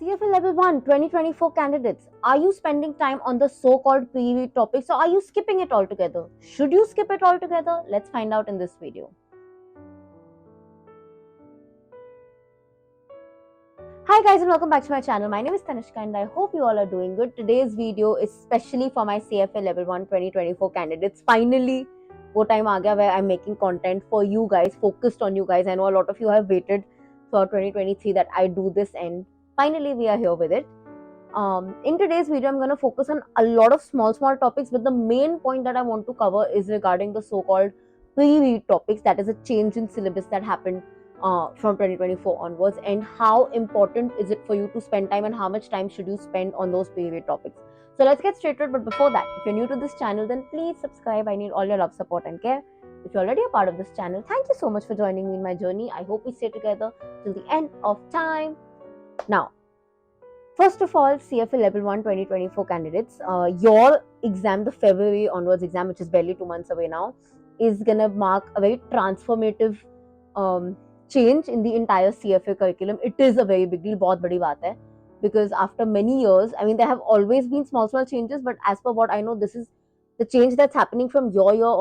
CFA Level 1 2024 candidates, are you spending time on the so-called PV topics or are you skipping it altogether? Should you skip it altogether? Let's find out in this video. Hi guys and welcome back to my channel. My name is Tanishka and I hope you all are doing good. Today's video is specially for my CFA Level 1 2024 candidates. Finally, wo time aa gaya where I'm making content for you guys, focused on you guys. I know a lot of you have waited for 2023 that I do this and finally we are here with it. In today's video, I'm going to focus on a lot of small topics, but the main point that I want to cover is regarding the so-called pre-read topics, that is a change in syllabus that happened from 2024 onwards, and how important is it for you to spend time and how much time should you spend on those pre-read topics. So let's get straight to it, but before that, if you're new to this channel, then please subscribe. I need all your love, support and care. If you're already a part of this channel, thank you so much for joining me in my journey. I hope we stay together till the end of time. Now, first of all, CFA Level 1 2024 candidates, your exam, the February onwards exam, which is barely 2 months away now, is going to mark a very transformative change in the entire CFA curriculum. It is a very big deal, bahut badi baat hai, because after many years, I mean, there have always been small changes, but as per what I know, this is the change that's happening from your year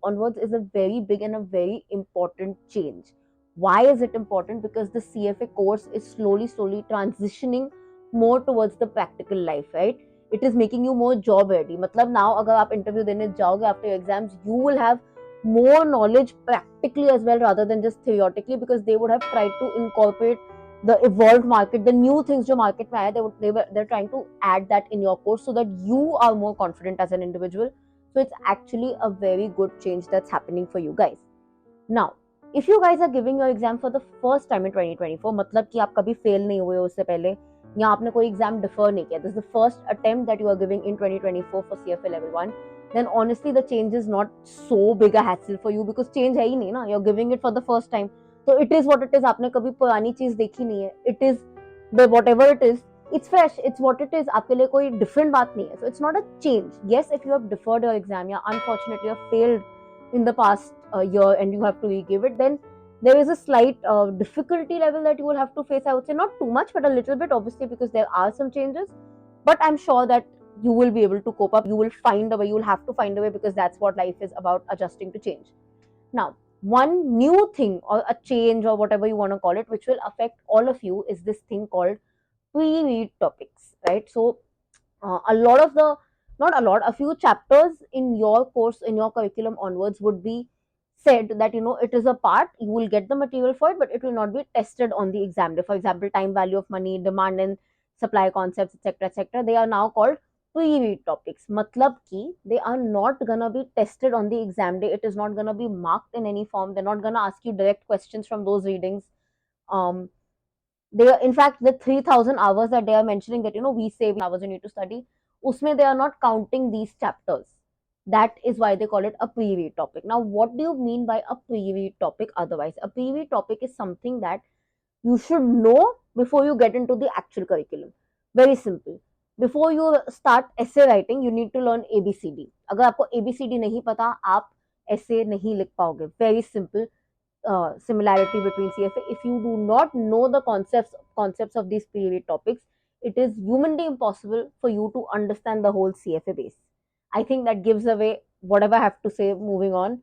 onwards is a very big and a very important change. Why is it important? Because the CFA course is slowly transitioning more towards the practical life, right? It is making you more job ready. Matlab now agar aap interview dene jaoge after your exams, you will have more knowledge practically as well rather than just theoretically, because they would have tried to incorporate the evolved market, the new things jo market mein aaya, they're trying to add that in your course so that you are more confident as an individual. So it's actually a very good change that's happening for you guys. Now, if you guys are giving your exam for the first time in 2024, मतलब कि आप कभी fail नहीं हुए उससे पहले या आपने कोई exam defer नहीं किया, this is the first attempt that you are giving in 2024 for CFA Level 1, then honestly the change is not so big a hassle for you because change है ही नहीं ना, you're giving it for the first time. So it is what it is. आपने कभी पुरानी चीज देखी नहीं है. It is the whatever it is. It's fresh. It's what it is. आपके लिए कोई different बात नहीं है. So it's not a change. Yes, if you have deferred your exam या unfortunately you have failed in the past year and you have to re-give it, then there is a slight difficulty level that you will have to face. I would say not too much, but a little bit, obviously, because there are some changes. But I'm sure that you will be able to cope up. You will find a way. You will have to find a way, because that's what life is about, adjusting to change. Now, one new thing or a change or whatever you want to call it, which will affect all of you, is this thing called pre-read topics, right? So a few chapters in your course, in your curriculum onwards, would be said that it is a part, you will get the material for it, but it will not be tested on the exam day. For example, time value of money, demand and supply concepts, etc., they are now called pre-read topics. Matlab ki they are not gonna be tested on the exam day. It is not gonna be marked in any form. They're not gonna ask you direct questions from those readings. They are, in fact, the 3000 hours that they are mentioning, that we say hours you need to study, usme they are not counting these chapters. That is why they call it a pre-read topic. Now, what do you mean by a pre-read topic otherwise? A pre-read topic is something that you should know before you get into the actual curriculum. Very simple. Before you start essay writing, you need to learn ABCD. अगर आपको ABCD नहीं पता, आप essay नहीं लिख पाओगे. Very simple. Similarity between CFA. If you do not know the concepts of these pre-read topics, it is humanly impossible for you to understand the whole CFA base. I think that gives away whatever I have to say. Moving on,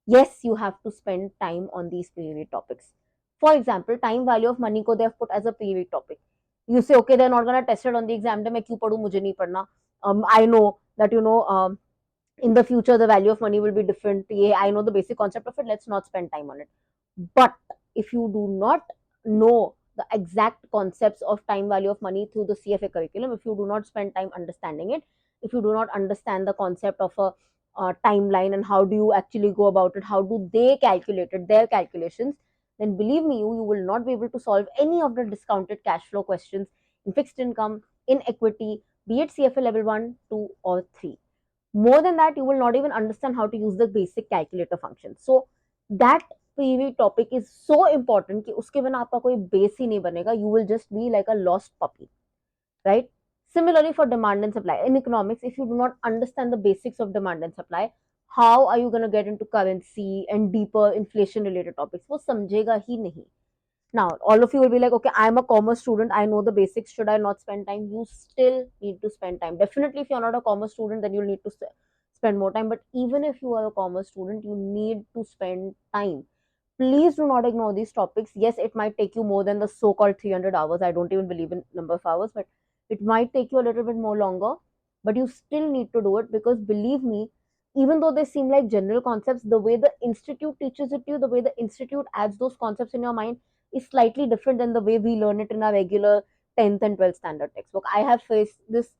yes, you have to spend time on these pre-read topics. For example, time value of money ko they have put as a pre-read topic. You say, okay, they're not going to test it on the exam day, मैं क्यों पढूं, मुझे नहीं पढ़ना. I know that in the future the value of money will be different. I know the basic concept of it, let's not spend time on it. But if you do not know the exact concepts of time value of money through the CFA curriculum, if you do not spend time understanding it, if you do not understand the concept of a timeline and how do you actually go about it, how do they calculate it, their calculations, then believe me, you will not be able to solve any of the discounted cash flow questions in fixed income, in equity, be it CFA level 1, 2 or 3. More than that, you will not even understand how to use the basic calculator function. So that pre-read topic is so important कि उसके बिना आपका कोई base ही नहीं बनेगा. You will just be like a lost puppy, right? Similarly for demand and supply. In economics, if you do not understand the basics of demand and supply, how are you going to get into currency and deeper inflation related topics? वो समझेगा ही नहीं. Now, all of you will be like, okay, I'm a commerce student, I know the basics, should I not spend time? You still need to spend time. Definitely, if you're not a commerce student, then you'll need to spend more time. But even if you are a commerce student, you need to spend time. Please do not ignore these topics. Yes, it might take you more than the so-called 300 hours. I don't even believe in number of hours, but it might take you a little bit more longer. But you still need to do it, because believe me, even though they seem like general concepts, the way the institute teaches it to you, the way the institute adds those concepts in your mind is slightly different than the way we learn it in our regular 10th and 12th standard textbook. I have faced this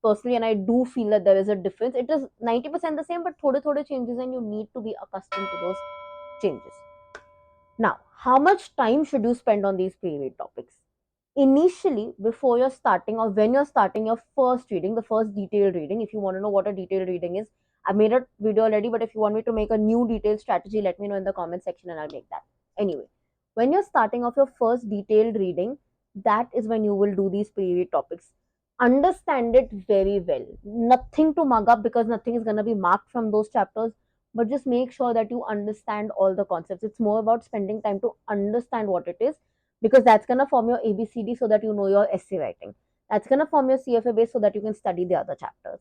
personally, and I do feel that there is a difference. It is 90% the same, but thode changes, and you need to be accustomed to those changes. Now, how much time should you spend on these pre-read topics? Initially, before you're starting, or when you're starting your first reading, the first detailed reading, if you want to know what a detailed reading is, I made a video already, but if you want me to make a new detailed strategy, let me know in the comment section and I'll make that. Anyway, when you're starting off your first detailed reading, that is when you will do these pre-read topics. Understand it very well. Nothing to mug up, because nothing is going to be marked from those chapters, but just make sure that you understand all the concepts. It's more about spending time to understand what it is, because that's going to form your ABCD so that you know your essay writing. That's going to form your CFA base so that you can study the other chapters.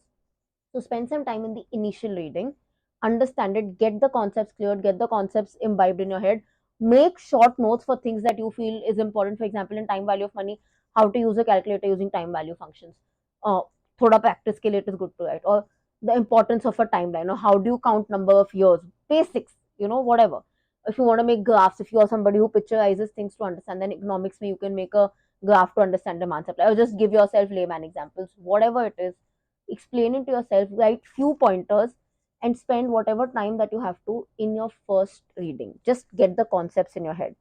So spend some time in the initial reading, understand it, get the concepts cleared, get the concepts imbibed in your head. Make short notes for things that you feel is important. For example, in time value of money, how to use a calculator using time value functions. Thoda practice ke liye it is good to write. Or the importance of a timeline, or how do you count number of years, basics, whatever. If you want to make graphs, if you are somebody who picturizes things to understand, then economics you can make a graph to understand demand supply, or just give yourself layman examples, whatever it is. Explain it to yourself, write few pointers, and spend whatever time that you have to in your first reading. Just get the concepts in your head.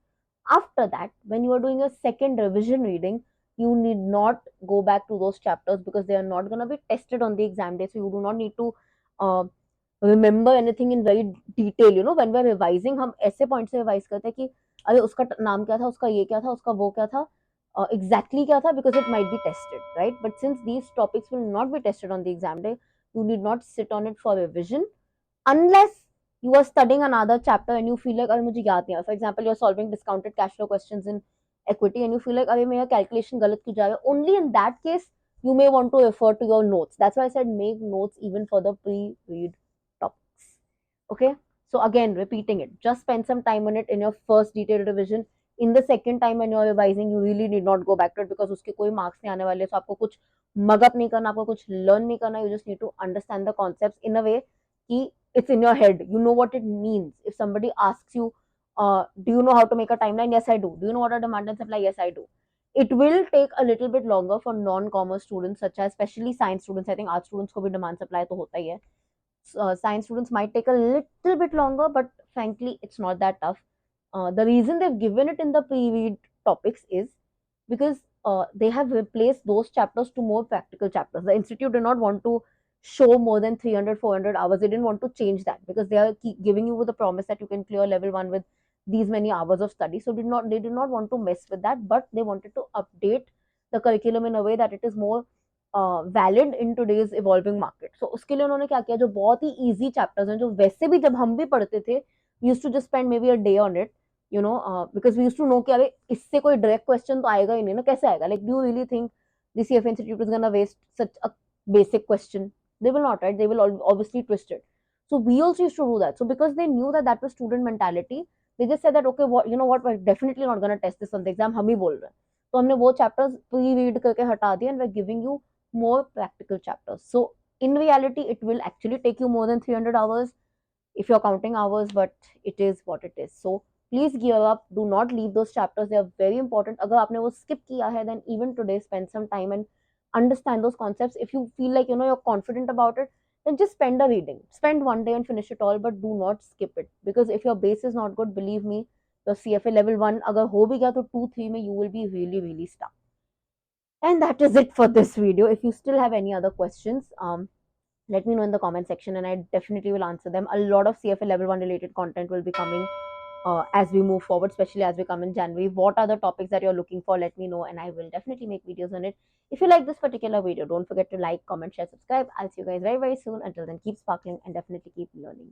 After that, when you are doing a second revision reading, you need not go back to those chapters, because they are not going to be tested on the exam day. So you do not need to uh, remember anything in very detail. When we're revising, हम ऐसे point से revise करते हैं कि अरे उसका नाम क्या था, उसका ये क्या था, उसका वो क्या था, exactly क्या था, because it might be tested, right? But since these topics will not be tested on the exam day, you need not sit on it for revision, unless you are studying another chapter and you feel like अरे मुझे याद नहीं आ. For example, you're solving discounted cash flow questions in equity and you feel like अरे मेरा calculation गलत क्यों जा रहा है. Only in that case you may want to refer to your notes. That's why I said make notes even for the pre-read topics. Okay, so again, repeating it, just spend some time on it in your first detailed revision. In the second time when you're revising, you really need not go back to it, because उसके कोई marks नहीं आने वाले. So आपको कुछ mug up नहीं करना, आपको कुछ learn नहीं करना. You just need to understand the concepts in a way कि it's in your head. You know what it means. If somebody asks you, do you know how to make a timeline? Yes, I do. Do you know what a demand and supply? Yes, I do. It will take a little bit longer for non-commerce students, such as especially science students. I think art students को भी demand supply तो होता ही है. Science students might take a little bit longer, but frankly, it's not that tough. The reason they've given it in the pre-read topics is because they have replaced those chapters to more practical chapters. The institute did not want to show more than 300, 400 hours. They didn't want to change that, because they are keep giving you with the promise that you can clear level 1 with these many hours of study. So they did not want to mess with that, but they wanted to update the curriculum in a way that it is more valid in today's evolving market. So उसके लिए उन्होंने क्या किया, जो बहुत ही easy chapters हैं, जो वैसे भी जब हम भी पढ़ते थे, we used to just spend maybe a day on it, because we used to know कि अरे इससे कोई डायरेक्ट क्वेश्चन तो आएगा ही नहीं ना, कैसे आएगा. Like do you really think the CFA institute is gonna waste such a basic question? They will not, right? They will obviously twist it. So we also used to do that. So because they knew that that was student mentality, they just said that okay, what, we're definitely not going to test this on the exam, हम ही बोल रहे हैं. तो हमने वो chapters pre read करके हटा दिए, and we are giving you more practical chapters. So in reality, it will actually take you more than 300 hours if you're counting hours, but it is what it is. So please gear up. Do not leave those chapters. They are very important. अगर आपने वो skip किया है, then even today spend some time and understand those concepts. If you feel like you're confident about it, then just spend a reading. Spend one day and finish it all, but do not skip it, because if your base is not good, believe me, the CFA level 1 अगर हो भी गया तो 2 3 में you will be really really stuck. And that is it for this video. If you still have any other questions, let me know in the comment section and I definitely will answer them. A lot of CFA level 1 related content will be coming as we move forward, especially as we come in January. What are the topics that you're looking for? Let me know and I will definitely make videos on it. If you like this particular video, don't forget to like, comment, share, subscribe. I'll see you guys very, very soon. Until then, keep sparkling and definitely keep learning.